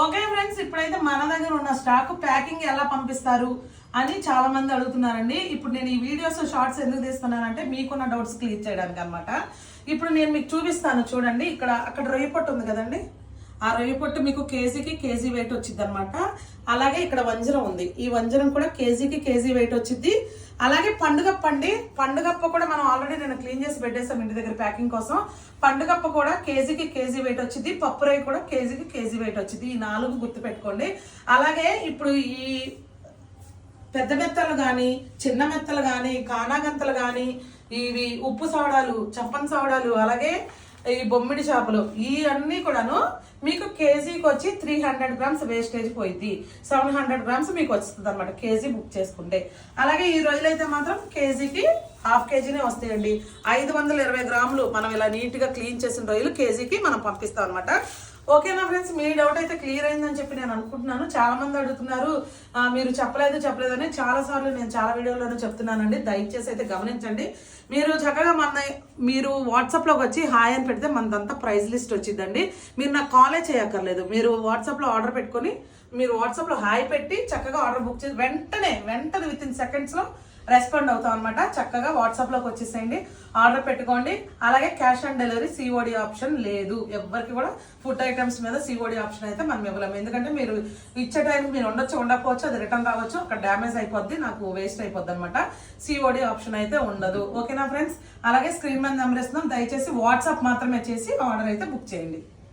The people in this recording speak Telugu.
ఓకే ఫ్రెండ్స్, ఇప్పుడైతే మన దగ్గర ఉన్న స్టాక్ ప్యాకింగ్ ఎలా పంపిస్తారు అని చాలా మంది అడుగుతున్నారండి. ఇప్పుడు నేను ఈ వీడియోస్ షార్ట్స్ ఎందుకు తీస్తున్నానంటే మీకున్న డౌట్స్ క్లియర్ చేయడానికి అనమాట. ఇప్పుడు నేను మీకు చూపిస్తాను చూడండి. అక్కడ రొయ్య పొట్టు ఉంది కదండి, ఆ రొయ్య పొట్టు మీకు కేజీకి కేజీ వెయిట్ వచ్చింది అనమాట. అలాగే ఇక్కడ వంజరం ఉంది, ఈ వంజరం కూడా కేజీకి కేజీ వెయిట్ వచ్చింది. అలాగే పండుగప్ప కూడా మనం ఆల్రెడీ నేను క్లీన్ చేసి పెట్టేసాం ఇంటి దగ్గర ప్యాకింగ్ కోసం. పండుగప్ప కూడా కేజీకి కేజీ వెయిట్ వచ్చింది. పప్పురాయి కూడా కేజీకి కేజీ వెయిట్ వచ్చింది. ఈ 4 గుర్తు పెట్టుకోండి. అలాగే ఇప్పుడు ఈ పెద్ద మెత్తలు కానీ, చిన్న మెత్తలు కానీ, కానాగంతలు కానీ, ఇవి ఉప్పు సోడాలు, చప్పన్ సోడాలు, అలాగే ఈ బొమ్మిడి చేపలు, ఈ అన్ని కూడాను మీకు కేజీకి వచ్చి 300 గ్రామ్స్ వేస్టేజ్ పోయింది. 700 గ్రామ్స్ మీకు వస్తుంది అనమాట కేజీ బుక్ చేసుకుంటే. అలాగే ఈ రొయ్యలు అయితే మాత్రం కేజీకి ½ కేజీనే వస్తాయండి. 520 గ్రాములు మనం ఇలా నీట్ గా క్లీన్ చేసిన రొయ్యలు కేజీకి మనం పంపిస్తాం అనమాట. ఓకేనా ఫ్రెండ్స్, మీ డౌట్ అయితే క్లియర్ అయిందని చెప్పి నేను అనుకుంటున్నాను. చాలా మంది అడుగుతున్నారు మీరు చెప్పలేదు అని. చాలా సార్లు నేను చాలా వీడియోలోనే చెప్తున్నానండి. దయచేసి అయితే గమనించండి. మీరు చక్కగా మీరు వాట్సాప్లోకి వచ్చి హాయ్ అని పెడితే మనదంతా ప్రైస్ లిస్ట్ వచ్చిందండి. మీరు నాకు కాలే చేయక్కర్లేదు. మీరు వాట్సాప్లో ఆర్డర్ పెట్టుకొని మీరు వాట్సాప్లో హాయ్ పెట్టి చక్కగా ఆర్డర్ బుక్ చేసి వెంటనే విత్ ఇన్ సెకండ్స్లో రెస్పాండ్ అవుతాం అనమాట. చక్కగా వాట్సాప్లోకి వచ్చేసేయండి, ఆర్డర్ పెట్టుకోండి. అలాగే cash on delivery COD option లేదు. ఎవరికి కూడా ఫుడ్ ఐటమ్స్ మీద సిఓడి ఆప్షన్ అయితే మనం ఇవ్వలేము. ఎందుకంటే మీరు ఇచ్చే టైంకి మీరు ఉండకపోవచ్చు, అది రిటర్న్ రావచ్చు, అక్కడ డ్యామేజ్ అయిపోద్ది, నాకు వేస్ట్ అయిపోద్ది అనమాట. సిఓడి ఆప్షన్ అయితే ఉండదు. ఓకేనా ఫ్రెండ్స్, అలాగే స్క్రీన్ మీద నెంబర్ ఇస్తున్నాం. దయచేసి వాట్సాప్ మాత్రమే చేసి ఆర్డర్ అయితే బుక్ చేయండి.